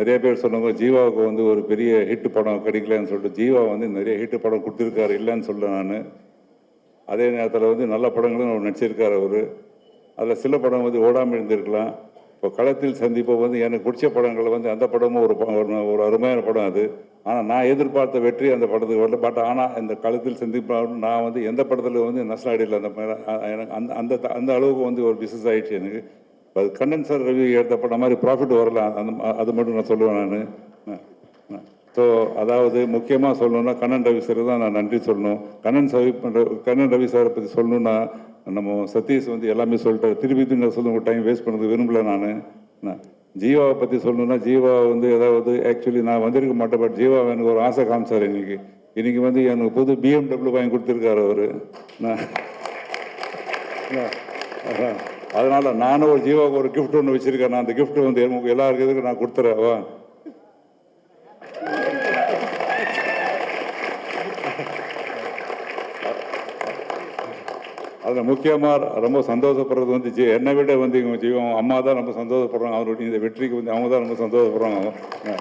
நிறைய பேர் சொன்னாங்க ஜீவாவுக்கு வந்து ஒரு பெரிய ஹிட் படம் கிடைக்கலன்னு சொல்லிட்டு. ஜீவா வந்து நிறைய ஹிட் படம் கொடுத்துருக்காரு, இல்லைன்னு சொல்ல நான். அதே நேரத்தில் வந்து நல்ல படங்களும் அவர் நடிச்சிருக்கார். அவர் அதில் சில படம் வந்து ஓடாமல் இருந்திருக்கலாம். இப்போ களத்தில் சந்திப்போ வந்து எனக்கு பிடிச்ச படங்கள் வந்து அந்த படமும் ஒரு அருமையான படம் அது. ஆனால் நான் எதிர்பார்த்த வெற்றி அந்த படத்துக்கு வரல. பட் ஆனால் இந்த களத்தில் சந்திப்பாக நான் வந்து எந்த படத்தில் வந்து நஷ்டாடியில் அந்த எனக்கு அந்த அந்த அந்த அளவுக்கு வந்து ஒரு பிஸ்னஸ் ஆகிடுச்சு எனக்கு. அது கண்ணன் சார் ரவி எடுத்த படம் மாதிரி ப்ராஃபிட் வரலாம், அந்த அது மட்டும் நான் சொல்லுவேன் நான். ஸோ அதாவது முக்கியமாக சொல்லணுன்னா கண்ணன் ரவி சார் தான் நான் நன்றி சொல்லணும். கண்ணன் ரவி சாரை பற்றி சொல்லணுன்னா நம்ம சதீஷ் வந்து எல்லாமே சொல்லிட்டாரு. திருப்பி நான் சொல்ல டைம் வேஸ்ட் பண்ணது விரும்பல நான். ஜீவாவை பற்றி சொல்லணுன்னா ஜீவா வந்து ஏதாவது ஆக்சுவலி நான் வந்திருக்க மாட்டேன். பட் ஜீவா எனக்கு ஒரு ஆசை காமிச்சார். இன்னைக்கு வந்து எனக்கு புது BMW வாங்கி கொடுத்துருக்காரு அவர். அதனால நானும் ஒரு ஜீவாவுக்கு ஒரு கிஃப்ட் ஒன்று வச்சிருக்கேன். நான் அந்த கிஃப்ட் வந்து எல்லாருக்கும் நான் கொடுத்துறவா. அதில் முக்கியமாக ரொம்ப சந்தோஷப்படுறது வந்து என்னை விட வந்து இவங்க ஜீவம் அம்மா தான் ரொம்ப சந்தோஷப்படுறாங்க. அவருடைய இந்த வெற்றிக்கு வந்து அவங்க தான் ரொம்ப சந்தோஷப்படுறாங்க.